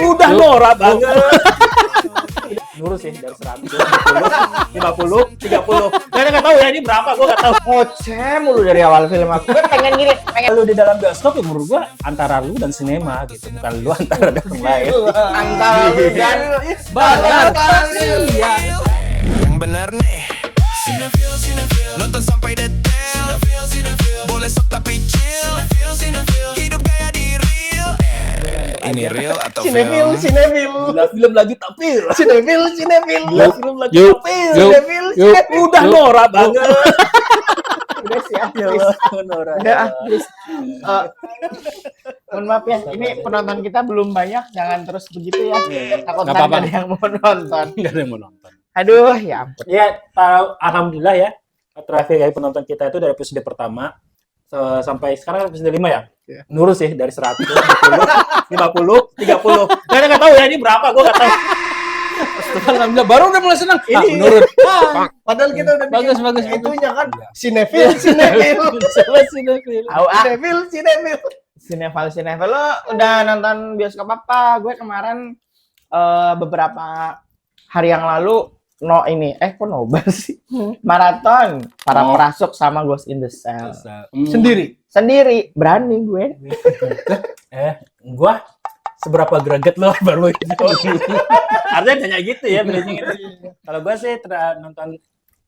Udah norak banget. Nurut sih dari 100, 50, 30. Kalian nggak tahu ya ini berapa, gue nggak tahu. Ngoceh mulu dari awal film aku. Gue pengen gini, pengen Lu di dalam bioskop ya menurut gue antara lu dan sinema gitu, bukan lu antara orang lain. antara lu dan Benar. Iya. Yang bener nih nonton sampai detail boleh sok tapi chill hidup gaya di real ini real atau film Gila film lagi tapir. Gila film lagi Yuk, tapir. yuk, Udah yuk. norak banget. Udah sih Ya please. Allah, norak. Udah please. Mohon maaf ya, ini penonton kita belum banyak, jangan terus begitu ya. Takut Nggak ntar apa-apa. ada yang mau nonton. Nggak ada yang mau nonton. Aduh, ya ampun. Ya, alhamdulillah ya. Terakhir ya penonton kita itu dari episode pertama sampai sekarang episode 5 ya. Iya. Nurut sih dari 100, 50, 30. Kalian nggak tahu ya ini berapa, gue nggak tahu. Alhamdulillah baru udah mulai senang. Ini- Menurut. Padahal kita udah Bagus, bikin bagus, itunya kan Iya. sinefil. Au ah, Sinefil. Cineval lo udah nonton bioskop apa? Gue kemarin beberapa hari yang lalu kok nobar sih? Maraton para Oh. perasuk sama Ghost in the Shell. Sendiri. Berani gue. Gue seberapa greget lo baru itu. Artinya tanya gitu ya bridging itu. Kalau gue sih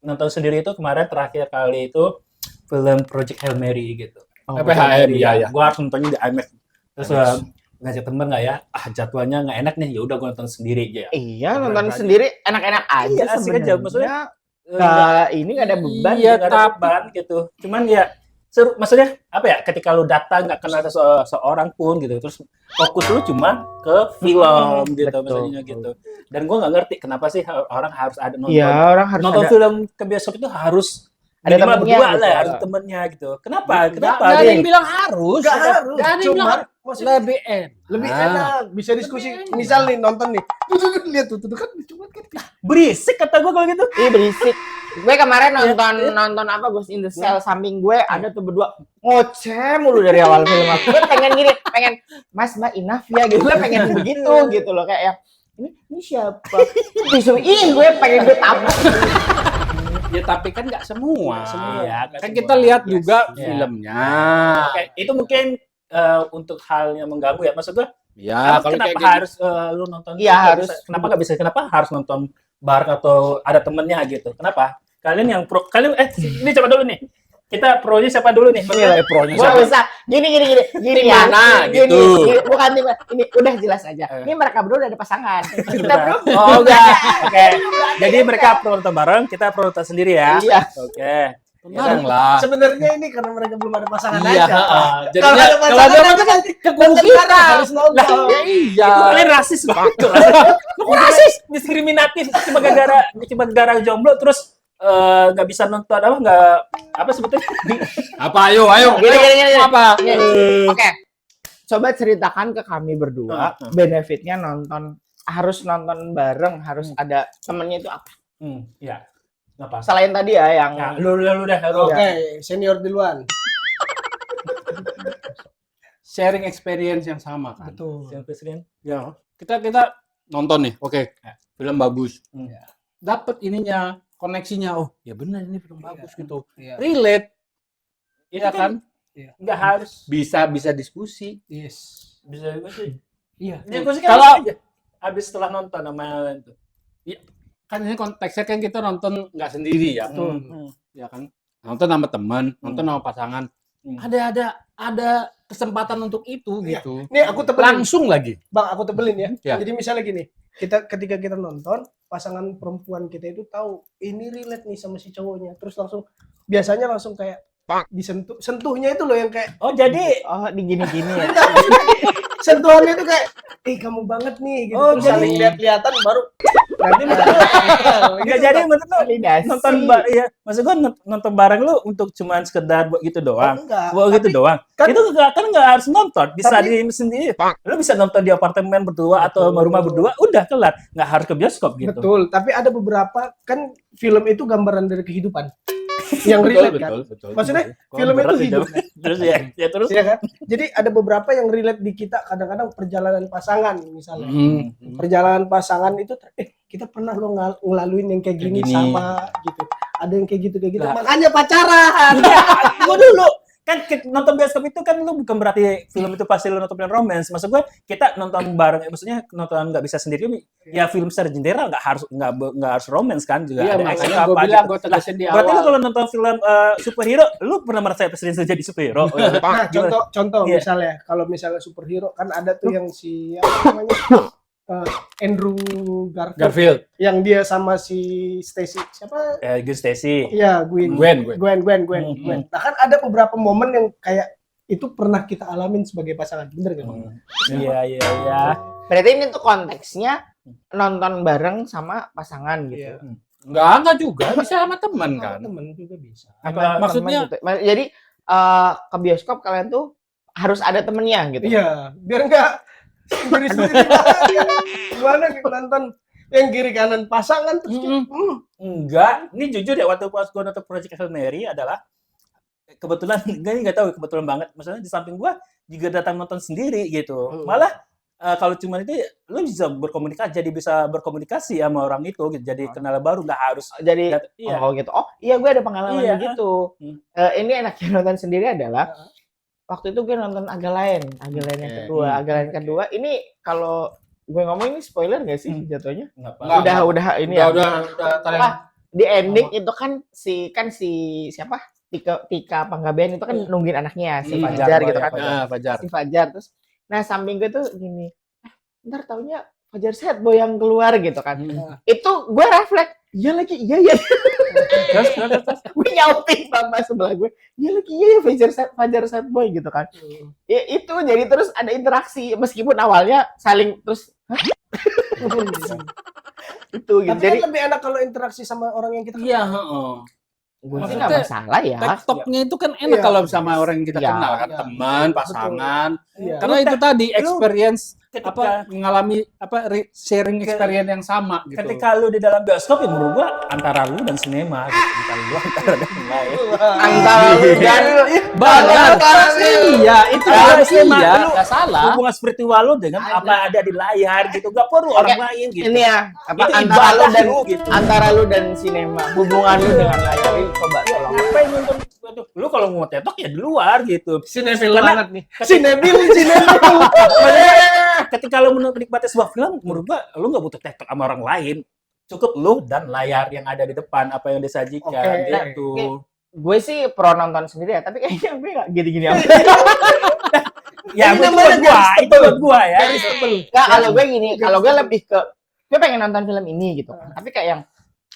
nonton sendiri itu kemarin terakhir kali itu film Project Hail Mary gitu. PHM, iya, iya. Gue harus nontonnya di IMAX. Terus ngajak temen nggak ya? Jadwalnya nggak enak nih. Ya udah gue nonton sendiri aja. Iya, Beneran nonton aja. sendiri enak-enak aja Iya, asik aja. Maksudnya, ini nggak ada beban. Iya, nggak ada beban gitu. Cuman ya seru, maksudnya apa ya? Ketika lu datang nggak kenal seorang pun gitu, terus fokus lu cuma ke film gitu, Betul. maksudnya gitu. Dan gue nggak ngerti kenapa sih orang harus ada nonton Iya, orang harus nonton ada. film ke bioskop itu harus Ada minimal temennya berdua gitu. lah, harus temennya gitu. Kenapa? Kenapa? Nggak ada Dia- yang bilang harus. Nggak harus. Nggak ada yang Cuma bilang maksudnya lebih enak. lebih enak, bisa diskusi. Misal nih nonton nih. Tuh, lihat tuh kan cuma kan. berisik kata gue kalau gitu. Ih, berisik. Gue kemarin nonton apa Ghost in the Shell, samping gue ada tuh berdua ngoceh mulu dari awal film aku. Gue pengen gini, pengen Mas Mbak enough ya gitu. Gue pengen begitu gitu loh, kayak ya, ini siapa? Disuruh gue pengen gue tabrak. Ya tapi kan nggak semua. Iya, nggak Kan semua. kita lihat juga Iya. filmnya. Oke, itu mungkin untuk hal yang mengganggu ya. Maksud gue, Ya kalau kenapa kayak gitu. harus lu nonton? Iya, harus. Kenapa nggak bisa? Kenapa harus nonton bareng atau ada temennya gitu? Kenapa? Kalian yang pro, ini coba dulu nih. Kita pro-nya siapa dulu nih? Iya, pro-nya Gue siapa? bisa gini Tim ya. mana, Gini, gitu. gini, bukan tim mana. Ini udah jelas aja. Ini mereka berdua udah ada pasangan. Kita belum. Oh enggak. Oke. Jadi mereka pro nonton bareng, kita pro nonton sendiri ya. Iya. Oke. Tenang lah. Sebenarnya ini karena mereka belum ada pasangan Iya, aja. jadi Kalau ada kalau pasangan ada nanti kan ke kubu nonton kita. bareng, harus nonton. Ya iya. Itu kalian rasis banget. Kok rasis? Diskriminatif cuma gara-gara jomblo terus nggak bisa nonton apa sebetulnya? Apa ayo. Gini. Apa? Oke. Coba ceritakan ke kami berdua benefitnya harus nonton bareng, harus ada temennya itu apa? Ya. Kenapa? Selain tadi ya yang Ya, lu deh. Oke, senior duluan. Sharing experience yang sama kan. Betul. Yang presiden. Ya, kita nonton nih. Oke. Film bagus. Dapat ininya, koneksinya. Oh, ya benar ini film bagus gitu. Iya. Relate. Itu Iya kan? nggak harus Bisa diskusi. Yes. bisa sih. Iya. Diskusi Kalau- aja. Habis setelah nonton sama yang lain tuh. Kan ini konteksnya kan kita nonton nggak sendiri ya. Ya kan? Nonton sama teman, nonton sama pasangan. Ada kesempatan untuk itu Iya. gitu. Nih aku tebelin. Langsung lagi. Bang, aku tebelin ya. Ya. Jadi misalnya gini, ketika kita nonton, pasangan perempuan kita itu tahu ini relate nih sama si cowoknya. Terus biasanya langsung kayak sentuhnya itu loh yang kayak Oh, jadi di gini-gini ya. sentuhannya itu kayak kamu banget nih gitu. Oh, Terus jadi- saling lihat-lihatan baru berarti nggak jadi menurut lu Validasi. nonton ya maksud gua nonton bareng lu untuk cuman sekedar buat gitu doang. enggak. Buat gitu doang. kan- Itu nggak harus nonton, bisa Tapi- di sendiri. Lu bisa nonton di apartemen berdua atau Betul. rumah berdua, udah kelar. Nggak harus ke bioskop gitu. Betul, tapi ada beberapa kan film itu gambaran dari kehidupan. yang relate kan. betul. Maksudnya Kok film berat itu sih, hidup. terus ya terus. Iya kan? Jadi ada beberapa yang relate di kita, kadang-kadang perjalanan pasangan misalnya. Perjalanan pasangan itu kita pernah lo ngelaluin yang kayak gini, Kayak gini. sama gitu. Ada yang kayak gitu. Lah. Makanya pacaran. Gue dulu kan nonton bioskop itu kan lu bukan berarti film itu pasti lu nonton film romance. Maksud gue kita nonton bareng, maksudnya nonton nggak bisa sendiri. Ya film secara jendela nggak harus romance kan juga. Iya, ada makanya action gue apa bilang gitu. gue tegasin di Berarti lu awal. kalau nonton film superhero, lu pernah merasa presiden jadi superhero? Nah, contoh Iya. misalnya kalau misalnya superhero kan ada tuh yang si apa namanya? Andrew Garfield Garfield. yang dia sama si Stacy siapa? Gun Stacy. Iya, Gwen. Gwen. Nah, kan ada beberapa momen yang kayak itu pernah kita alamin sebagai pasangan, bener gak? Iya. Berarti ini tuh konteksnya nonton bareng sama pasangan gitu. Iya. Enggak juga, bisa sama teman kan. Temen juga bisa. Apa maksudnya- Temen gitu. Jadi ke bioskop kalian tuh harus ada temennya gitu. Iya, biar enggak sendiri-sendiri. Gimana kita nonton yang kiri kanan pasangan terus kayak, Enggak, ini jujur ya waktu pas gue nonton Project Hail Mary adalah kebetulan, nggak tahu kebetulan banget. Maksudnya di samping gue juga datang nonton sendiri gitu. Malah kalau cuma itu lu bisa berkomunikasi sama orang itu gitu. Jadi kenal baru, nggak harus. Jadi Iya. oh gitu. Oh iya gue ada pengalaman Iya. begitu. Ini enaknya nonton sendiri adalah waktu itu gue nonton Agak Lain yang kedua. Ini kalau gue ngomong ini spoiler nggak sih jatuhnya? Nggak. Udah ini ya. Udah kalian. Wah, di ending itu kan si siapa? Tika Panggabean itu kan nungguin anaknya si Fajar gitu kan. Fajar. Si Fajar terus nah samping gue tuh gini. Ntar taunya Fajar Sad Boy yang keluar gitu kan. Itu gue refleks, iya lagi, iya. Gue nyautin sama sebelah gue, iya lagi, iya Fajar Sad Boy gitu kan. Ya, itu jadi terus ada interaksi meskipun awalnya saling terus itu gitu. Tapi Jadi kan lebih enak kalau interaksi sama orang yang kita Iya, kenal. heeh. gue sih Maksudnya, nggak masalah ya. Tektoknya itu kan enak Iya. kalau sama orang yang kita Iya. kenal kan, Iya. teman, pasangan. Iya. Karena itu tadi experience ketika- mengalami sharing experience yang sama gitu. Ketika lu di dalam bioskop ya menurut gua antara lu dan sinema gitu. Bukan lu antara dan yang lain. Antara lu dan Benar. Iya, itu Ah, harus sinema. iya, Lu- nggak salah. Hubungan spiritual lu dengan apa ada di layar gitu. Gak perlu orang lain gitu. ini ya apa Itu antara lu ibadah dan lu, gitu. antara lu dan sinema hubungan lu dengan layar ini coba tolong. Ngapain nonton? Waduh, lu kalau mau tetok ya di luar gitu. Sinefil Karena- banget nih. Sinebil. Ketika lu menikmati sebuah film, menurut gua lu nggak butuh tetok sama orang lain. Cukup lu dan layar yang ada di depan apa yang disajikan Oke. gitu. Gue sih pro nonton sendiri ya, tapi kayaknya gue nggak gini-gini amat. Ya, Ini itu namanya buat gua, itu buat gua ya. Nggak, kalau gue gini, kalau gue lebih ke gue pengen nonton film ini gitu. Tapi kayak yang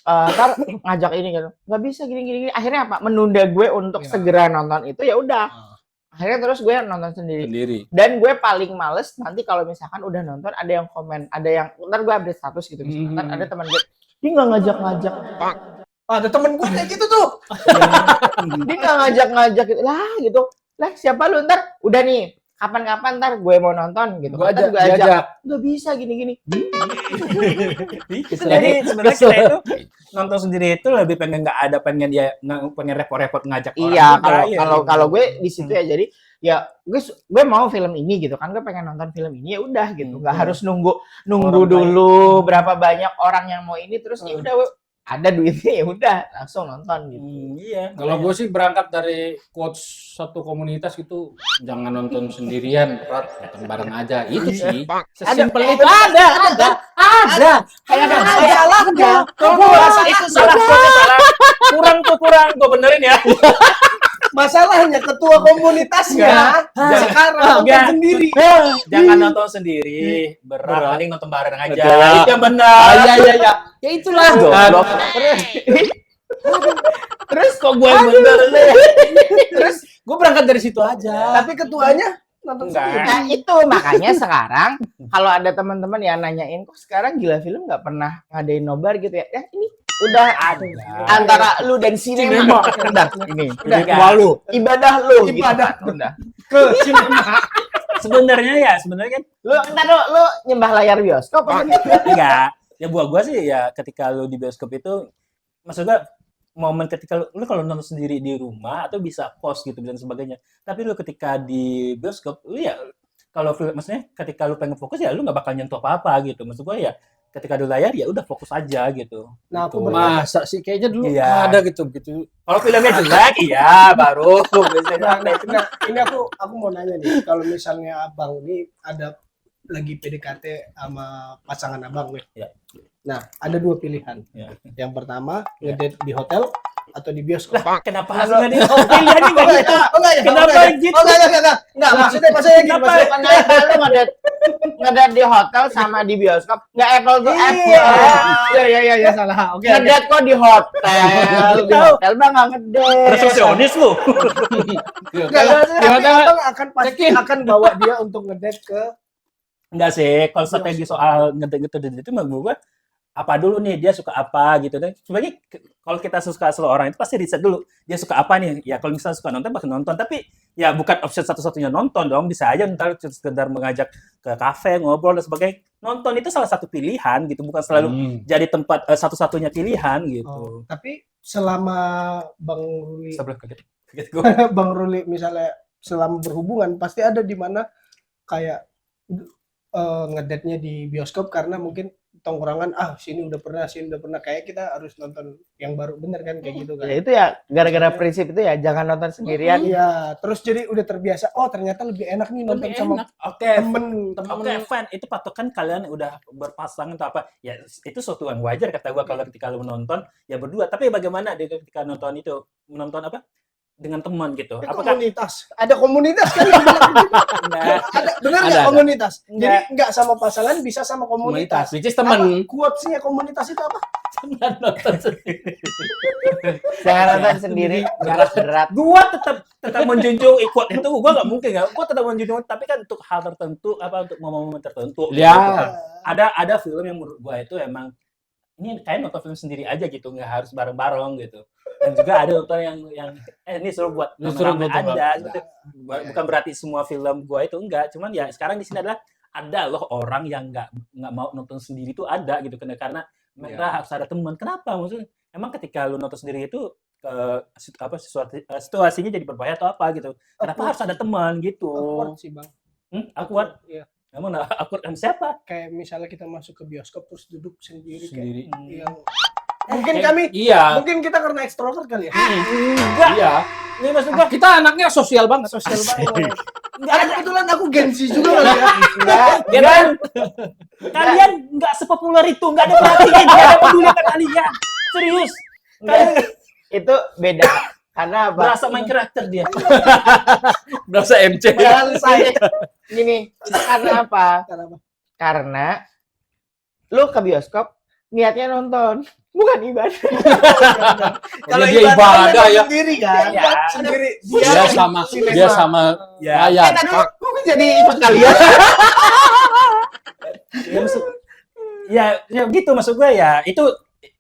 ntar ngajak ini gitu, nggak bisa gini. Akhirnya apa? Menunda gue untuk segera nonton itu ya udah. Akhirnya terus gue nonton sendiri. Dan gue paling males nanti kalau misalkan udah nonton ada yang komen, ada yang ntar gue update status gitu. Ntar ada teman gue, dia nggak ngajak-ngajak. Ada temen gue kayak gitu tuh. Dia nggak ngajak-ngajak gitu lah gitu. Lah siapa lu ntar? Udah nih. Kapan-kapan ntar gue mau nonton gitu. Gue Ntar ajak, diajak. Nggak bisa gini-gini. Jadi sebenarnya kita itu nonton sendiri itu lebih pengen nggak ada pengen repot-repot ngajak orang. Iya, juga, ya. kalau gue di situ ya jadi ya gue mau film ini gitu kan, gue pengen nonton film ini ya udah gitu, nggak harus nunggu Orang dulu berapa banyak orang yang mau ini terus ya udah ada duitnya ya udah langsung nonton gitu. Iya. Kalau gue sih berangkat dari quotes satu komunitas gitu, jangan nonton sendirian, berat, nonton bareng aja. Itu sih. Sesimpel itu. Ada. Kayak Salah enggak? kalau gua rasa itu salah, kurang gua benerin ya. Masalahnya ketua komunitasnya sekarang nonton Enggak. sendiri. Jangan nonton sendiri, berat. Mending nonton bareng aja. Betul. Itu yang benar. Iya. Ya itulah. Goblok. Terus Kok gue yang bener sih? terus Gue berangkat dari situ aja. Tapi ketuanya nonton Enggak. sendiri. nah itu makanya sekarang kalau ada teman-teman yang nanyain kok sekarang Gila Film nggak pernah ngadain nobar gitu ya, ini udah Ada. antara lu dan sinema. Udah ini udah Enggak. Walu. ibadah lu Ibadah. gitu. Udah. Ke sinema. Sebenarnya kan Lu entar lu nyembah layar bioskop apa gitu? enggak. Ya buat gua sih ya ketika lu di bioskop itu maksud gua momen ketika lu kalau nonton sendiri di rumah atau bisa pause gitu dan sebagainya. Tapi lu ketika di bioskop, lu ya kalau film maksudnya ketika lu pengen fokus ya lu nggak bakal nyentuh apa-apa gitu. Maksud gua ya ketika di layar ya udah fokus aja gitu. Nah, aku Gitu. Masa sih kayaknya dulu Iya. ada gitu. Kalau filmnya jelek, iya baru. Nah, ini aku mau nanya nih, kalau misalnya abang ini ada lagi PDKT sama pasangan abang nih. Ya. Nah, ada dua pilihan. Ya. Yang pertama, ngedate di hotel atau di bioskop. Kenapa langsung nggak di pilihannya nggak gitu? Kenapa gitu? Enggak, maksudnya gini, Kenapa? maksudnya Kenapa lu ngedet di hotel sama di bioskop? Nggak apple to apple. Iya, salah. Oke. Ngedet kok di hotel. Di hotel mah nggak ngedet. Resepsionis lu. Enggak, tapi abang akan pasti akan bawa dia untuk ngedate ke Enggak sih, kalau strategi soal ngedate itu menurut gua apa dulu nih dia suka apa gitu dan sebenarnya kalau kita suka seseorang itu pasti riset dulu dia suka apa nih ya kalau misalnya suka nonton bakal nonton tapi ya bukan option satu-satunya nonton dong bisa aja ntar sekedar mengajak ke kafe ngobrol dan sebagainya nonton itu salah satu pilihan gitu bukan selalu jadi tempat satu-satunya pilihan gitu. tapi selama Bang Ruli Sebelum kaget gua. Bang Ruli misalnya selama berhubungan pasti ada di mana kayak ngedate-nya di bioskop karena mungkin tongkrongan sini udah pernah kayak kita harus nonton yang baru bener kan kayak gitu kan. Ya itu ya gara-gara prinsip itu ya jangan nonton sendirian. Iya, terus jadi udah terbiasa. Oh, ternyata lebih enak nih nonton Lebih sama enak. Oke, fine. Itu patokan kalian udah berpasangan atau apa? Ya itu suatu yang wajar kata gua kalau ketika lu menonton ya berdua. Tapi bagaimana dia ketika nonton itu menonton apa? Dengan teman gitu. Itu Apakah komunitas. Ada komunitas kan yang bilang gitu. Nah, Ada benar nggak Ada. komunitas? Jadi Nggak. nggak sama pasangan bisa sama komunitas. Which is temen. Quotes-nya komunitas itu apa? nonton sendiri. Jangan nonton sendiri, berat-berat. Gua tetap menjunjung ikut itu gua nggak mungkin ya. Gua tetap menjunjung tapi kan untuk hal tertentu apa untuk momen-momen tertentu. Ya. Gitu. Ada film yang menurut gua itu emang ini kayak nonton film sendiri aja gitu nggak harus bareng-bareng gitu. Dan juga ada nonton yang ini suruh buat Suruh rame-rame nonton ada gitu. Bukan berarti semua film gua itu enggak, cuman ya sekarang di sini adalah ada loh orang yang nggak mau nonton sendiri itu ada gitu karena mereka harus ada teman. Kenapa? Maksudnya emang ketika lu nonton sendiri itu situasinya jadi berbahaya atau apa gitu. Kenapa harus ada teman gitu? Awkward sih, Bang. Awkward? Iya. Kamu awkward sama siapa? Kayak misalnya kita masuk ke bioskop terus duduk sendiri Sendiri. kayak yang mungkin kami Iya. mungkin kita karena ekstrovert kali ya. Enggak. Iya. Ini maksud gua Kita anaknya sosial banget. Sosial banget. Enggak ada kebetulan aku Gen Z juga kali ya. Kalian kalian nggak sepopuler itu, nggak ada perhatian, nggak ada peduli sama kalian. Serius. Kalian Itu beda. Karena apa? berasa main karakter dia. Berasa MC. Jangan saya gini. Karena apa? Kenapa? Karena lu ke bioskop niatnya nonton, bukan ibadah. Kalau dia ibadah ibadah ya. sendiri kan. Ya. Sendiri Dia sama Ya. layar. Tadi lu jadi ikut kalian. Ya, ya gitu maksud gue ya itu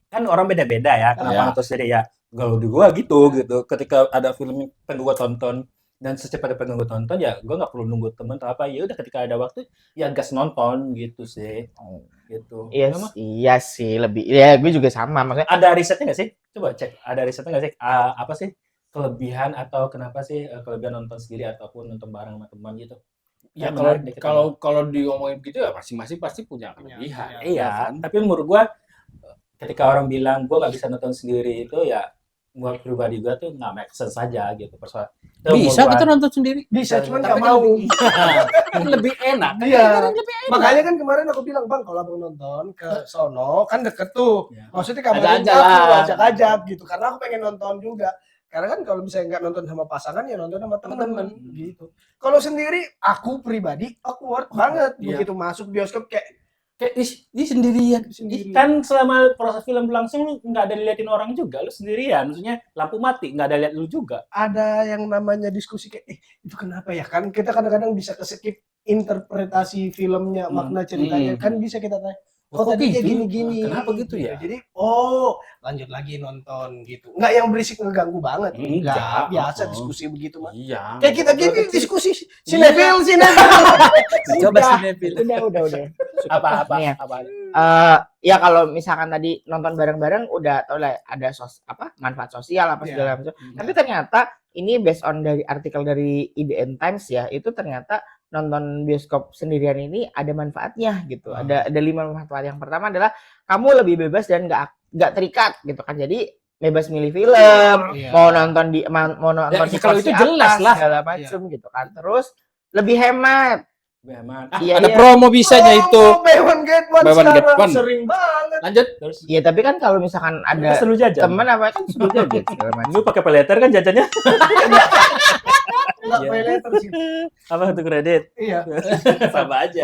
kan orang beda-beda ya kenapa Ya. nonton sendiri ya kalau di gue gitu ketika ada film yang pengen gue tonton dan secepatnya pengen gue tonton ya gue nggak perlu nunggu temen atau apa ya udah ketika ada waktu ya gas nonton gitu sih gitu. Iya sih, lebih. Ya gue juga sama maksudnya. Ada risetnya nggak sih? Coba cek. Ada risetnya nggak sih? Apa sih kelebihan atau kenapa sih kelebihan nonton sendiri ataupun nonton bareng sama teman gitu? Ya Yang menarik deh kita kalau diomongin gitu ya masing-masing pasti punya kelebihan. Iya, tapi menurut gua ketika orang bilang gua nggak bisa nonton sendiri itu ya buat pribadi gua tuh nggak make sense saja gitu persoalan. Bisa kita nonton sendiri. Bisa, cuman Tapi nggak kan mau. lebih enak. Iya. Makanya kan kemarin aku bilang, Bang, kalau abang nonton ke sono kan deket tuh. Ya. Maksudnya kabarin Ajak-ajak aku, lah. ajak-ajak gitu. Karena aku pengen nonton juga. Karena kan kalau misalnya nggak nonton sama pasangan ya nonton sama teman-teman gitu. Kalau sendiri aku pribadi awkward banget Iya. begitu masuk bioskop kayak Ini sendirian. Sendiri. Kan selama proses film berlangsung lu nggak ada diliatin orang juga, lu sendirian. Maksudnya lampu mati nggak ada lihat lu juga. ada yang namanya diskusi kayak itu kenapa ya kan kita kadang-kadang bisa keskip interpretasi filmnya makna ceritanya kan bisa kita tanya Kok tadi kayak gitu? gini-gini Kenapa gitu ya? jadi lanjut lagi nonton gitu nggak yang berisik ngeganggu banget Enggak. biasa Oh. diskusi begitu mah Iya. kayak kita gini diskusi sinetron Coba Udah. sinetron. Udah. Apa Nih ya. apa. Ya kalau misalkan tadi nonton bareng-bareng udah tau lah ada manfaat sosial apa Iya. segala macam. Tapi ternyata ini based on dari artikel dari IDN Times ya, itu ternyata nonton bioskop sendirian ini ada manfaatnya gitu. Ada 5 manfaat. Yang pertama adalah kamu lebih bebas dan nggak terikat gitu kan. Jadi bebas milih film, Iya. mau nonton di Ya, kalau porsi itu jelas apa, lah. segala macam gitu kan. Terus lebih hemat. Memang. Iya, Ada iya. promo bisanya itu. Buy one get one Buy one get sekarang one. sering banget. Lanjut. Terus Iya, tapi kan kalau misalkan ada ada selalu jajan. temen apa kan sudah jajan segala macam. Lu pakai paylater kan jajannya? Enggak Iya. pay later sih. Apa untuk kredit? Iya. Sama aja.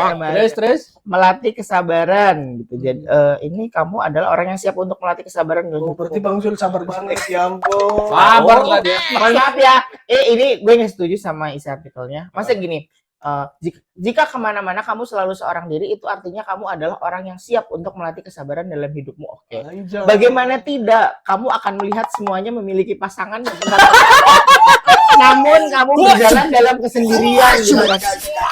Terus. Melatih kesabaran gitu. Jadi ini kamu adalah orang yang siap untuk melatih kesabaran Oh, berarti Bang Zul sabar banget ya ampun. Sabar lah dia. Mohon maaf ya, ini gue nggak setuju sama isi artikelnya. Masa gini, jika kemana-mana kamu selalu seorang diri, itu artinya kamu adalah orang yang siap untuk melatih kesabaran dalam hidupmu. Oke. Anjay. Bagaimana tidak, kamu akan melihat semuanya memiliki pasangan yang namun kamu berjalan dalam kesendirian gitu kan.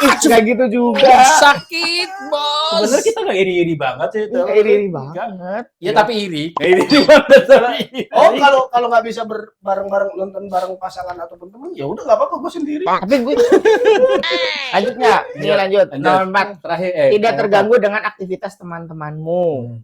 Nggak gitu juga. Sakit, bos. Sebenarnya kita nggak iri-iri banget sih itu. Nggak iri-iri banget. Ya tapi iri. Nggak iri-iri banget. sama ini. Oh, kalau nggak bisa bareng-bareng nonton bareng pasangan ataupun temen, ya udah nggak apa-apa, gue sendiri. Tapi gue lanjut nggak? Nih lanjut. Nomor 4. Terakhir. Tidak terganggu dengan aktivitas teman-temanmu.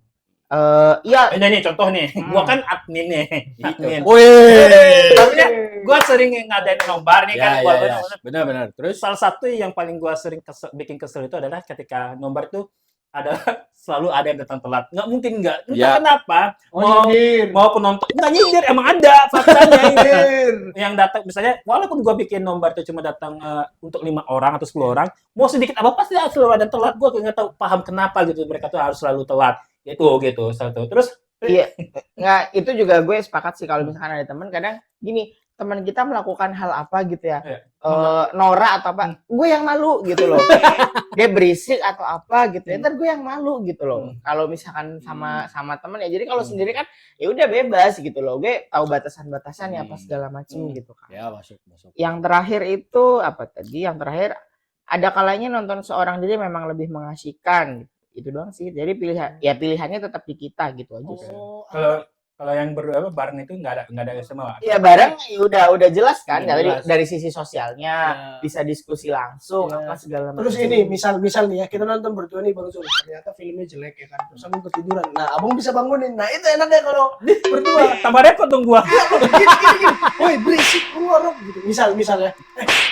Ya, Ini contoh nih, gua kan admin nih, admin. Wih. Tapi gua sering ngadain nobar nih kan, gua Benar-benar. Terus salah satu yang paling gua sering bikin kesel itu adalah ketika nobar itu adalah selalu ada yang datang telat. Nggak mungkin nggak. Entah Ya. kenapa. Oh, nyindir. Mau penonton nggak nyindir, emang ada faktanya ini. Nyindir. Yang datang misalnya walaupun gua bikin nobar itu cuma datang untuk 5 orang atau 10 orang, mau sedikit apa pasti selalu ada telat. Gua nggak tahu paham kenapa gitu mereka tuh harus selalu telat. Gitu satu. Terus iya. Nggak, itu juga gue sepakat sih kalau misalkan ada teman kadang gini, teman kita melakukan hal apa gitu ya. Iya. Norak atau apa, gue yang malu gitu loh. Dia berisik atau apa gitu ya, ntar gue yang malu gitu loh. Kalau misalkan sama teman ya, jadi kalau sendiri kan ya udah bebas gitu loh. Gue tahu batasan-batasan ya apa segala macam gitu kan. ya masuk. Yang terakhir itu apa tadi? Yang terakhir ada kalanya nonton seorang diri memang lebih mengasihkan. Itu doang sih. Jadi pilihannya tetap di kita gitu aja sih. Oh, kalau yang bareng itu nggak ada semua. Iya bareng ya udah jelas kan Udah jelas. dari sisi sosialnya Iya. bisa diskusi langsung Iya. apa segala macam. Terus ini misal nih ya, kita nonton berdua nih Bang Zul, ternyata filmnya jelek ya kan, terus abang ketiduran. Nah, abang bisa bangunin. Nah, itu enaknya kalau berdua. Tambah repot dong gua. Gini. Woi, berisik, lu ngorok gitu. Misal ya.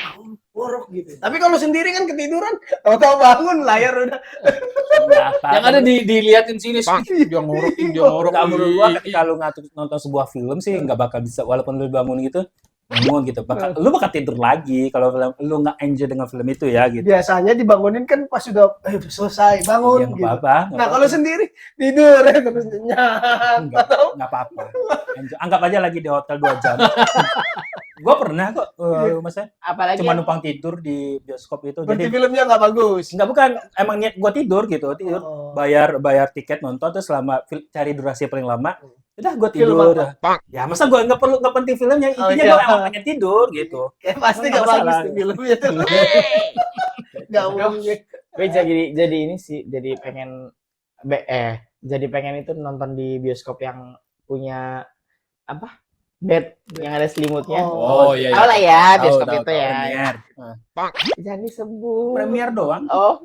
Bangun, ngorok gitu. Tapi kalau sendiri kan ketiduran, tahu-tahu bangun layar udah. Yang ada diliatin sini sih. Dia ngorokin. Nggak, menurut gua ketika lu nonton sebuah film sih nggak bakal bisa walaupun lu bangun gitu gitu lu bakal tidur lagi kalau lu nggak enjoy dengan film itu ya gitu. Biasanya dibangunin kan pas udah selesai bangun Iya, nggak gitu. apa-apa. Nah, kalau sendiri tidur ya terus nyenyak. nggak apa-apa. Enjoy. Anggap aja lagi di hotel 2 jam. Gua pernah kok maksudnya Apalagi cuma yang- numpang tidur di bioskop itu. Berarti Jadi filmnya nggak bagus. nggak bukan emang niat gua tidur gitu, tidur. Oh. Bayar tiket nonton terus selama cari durasi paling lama. Udah gua Film tidur. apa? Ya masa gua nggak penting filmnya, Oh, intinya iya. gua emang pengen tidur gitu. Ya pasti Nggak nggak bagus masalah. tuh filmnya tuh. Nggak mungkin. gue jadi ini sih jadi pengen jadi pengen itu nonton di bioskop yang punya apa bed yang ada selimutnya. Oh iya. Tahu lah ya bioskop Tahu, itu ya. Premier. Jangan disebut. Premier doang. Oh,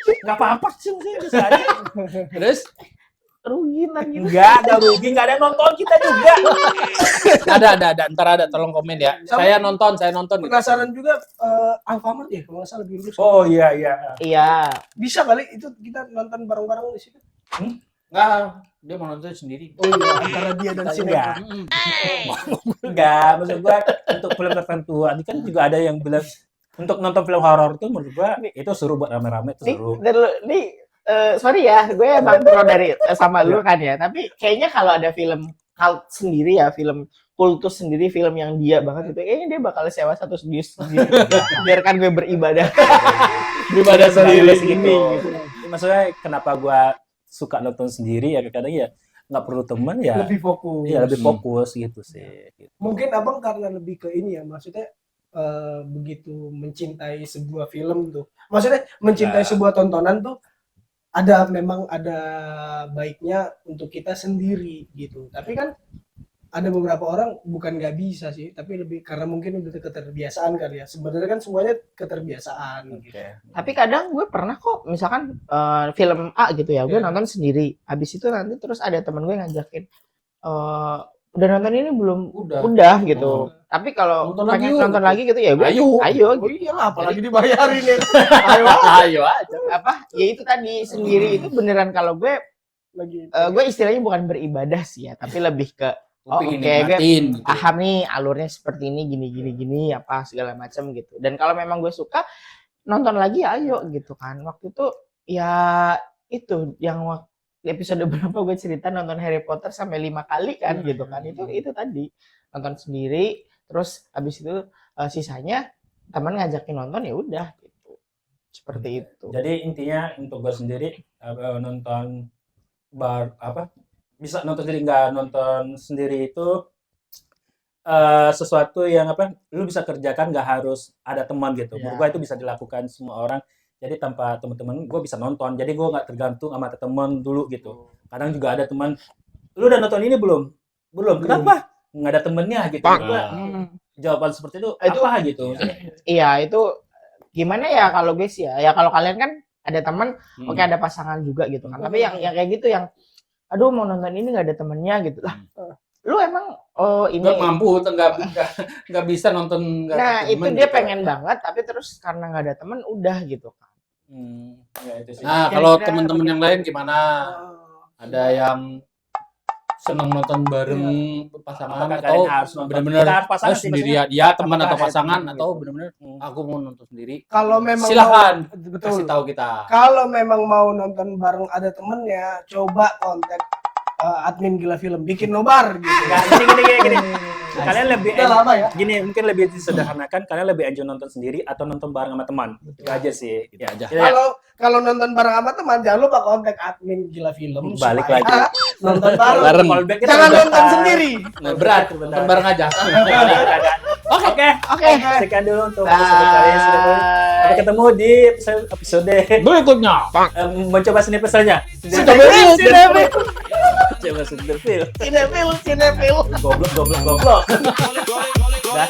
Nggak apa-apa sih, bisa aja. Terus rugi lagi. Enggak rugi, nggak ada yang nonton kita juga. ada. Ntar ada, tolong komen ya. Sama- Saya nonton. Gitu. Penasaran juga Alfamart ya kalau nggak salah lebih dulu. Oh iya. Iya. Bisa kali itu kita nonton bareng-bareng di situ. Enggak, dia mau nonton sendiri. Oh iya, antara dia dan Enggak. sinetron. Enggak, maksud gua untuk film tertentu. Ini kan juga ada yang bilang untuk nonton film horor itu menurut gua itu seru buat rame-rame itu seru. Sorry ya, gue emang pro dari sama lu kan ya. Tapi kayaknya kalau ada film cult sendiri ya, film kultus sendiri, film yang dia banget gitu, kayaknya dia bakal sewa satu studio sendiri. Biarkan gue beribadah. Beribadah sendiri. Gitu. Maksudnya kenapa gua suka nonton sendiri ya kadang ya nggak perlu teman ya. Lebih fokus. Iya, lebih fokus gitu sih. Gitu. Mungkin abang karena lebih ke ini ya, maksudnya begitu mencintai sebuah film tuh. Maksudnya mencintai sebuah tontonan tuh memang ada baiknya untuk kita sendiri gitu. Tapi kan ada beberapa orang bukan nggak bisa sih, tapi lebih karena mungkin udah keterbiasaan kali ya. Sebenarnya kan semuanya keterbiasaan gitu. Tapi kadang gue pernah kok, misalkan film A gitu ya, gue nonton sendiri. Habis itu nanti terus ada temen gue ngajakin, udah nonton ini belum? Udah gitu. Tapi kalau Nonton pengen lagi yuk. nonton lagi gitu ya gue, Ayo. ayo Oh gitu. iyalah, apalagi dibayarin ya. Ayo aja. Apa? Ya itu tadi sendiri itu beneran kalau gue Lagi gue istilahnya bukan beribadah sih ya, tapi lebih ke oh, Pengen oke, gue nikmatin, gitu. paham nih alurnya seperti ini gini apa segala macam gitu. Dan kalau memang gue suka nonton lagi ayo gitu kan. Waktu itu ya itu yang episode berapa gue cerita nonton Harry Potter sampai 5 kali kan gitu kan. Itu tadi nonton sendiri terus habis itu sisanya teman ngajakin nonton ya udah gitu. Seperti itu. Jadi intinya untuk gue sendiri nonton bisa nonton sendiri nggak nonton sendiri itu sesuatu yang lu bisa kerjakan nggak harus ada teman gitu. Menurut gue itu bisa dilakukan semua orang. Jadi tanpa teman-teman gue bisa nonton. Jadi gue nggak tergantung sama teman dulu gitu. Kadang juga ada teman, lu udah nonton ini belum? Belum. Kenapa? Nggak ada temennya gitu. Gua jawaban seperti itu apa gitu? Iya itu gimana ya kalau gue sih ya kalau kalian kan ada teman, oke ada pasangan juga gitu kan. Tapi yang kayak gitu yang aduh mau nonton ini nggak ada temennya gitu lah. Lu emang ini Nggak mampu, nggak bisa nonton. Nggak nah ada itu temen dia gitu. pengen banget tapi terus karena nggak ada temen udah gitu kan. Ya, itu sih. Nah, kalau teman-teman yang lain gimana? Ada yang seneng nonton bareng pasangan Apakah atau kalian harus nonton? benar-benar Kita pasangan harus sih sendirian? Ya teman Apakah atau ada pasangan teman atau gitu? benar-benar aku mau nonton sendiri. kalau memang Silakan betul. kasih tahu kita. Kalau memang mau nonton bareng ada temennya, coba kontak admin Gila Film, bikin nobar gitu. Nggak, gini. Kalian lebih Udah lama ya. gini, mungkin lebih disederhanakan, kalian lebih enjoy nonton sendiri atau nonton bareng sama teman. Itu aja sih. Gitu aja. Ya, Kalau nonton bareng sama teman, jangan lupa kontak admin Gila Film. Balik supaya lagi. nonton bareng. Bareng. Callback kita Jangan udah nonton pas. sendiri. Nah, berat, nonton bareng aja. Oke. Oke. Sekian dulu untuk episode kali ini. Sampai ketemu di episode Berikutnya. mencoba Sinepilnya. Cinefil. Coba Sinepil. Cinefil. Goblok. Dah.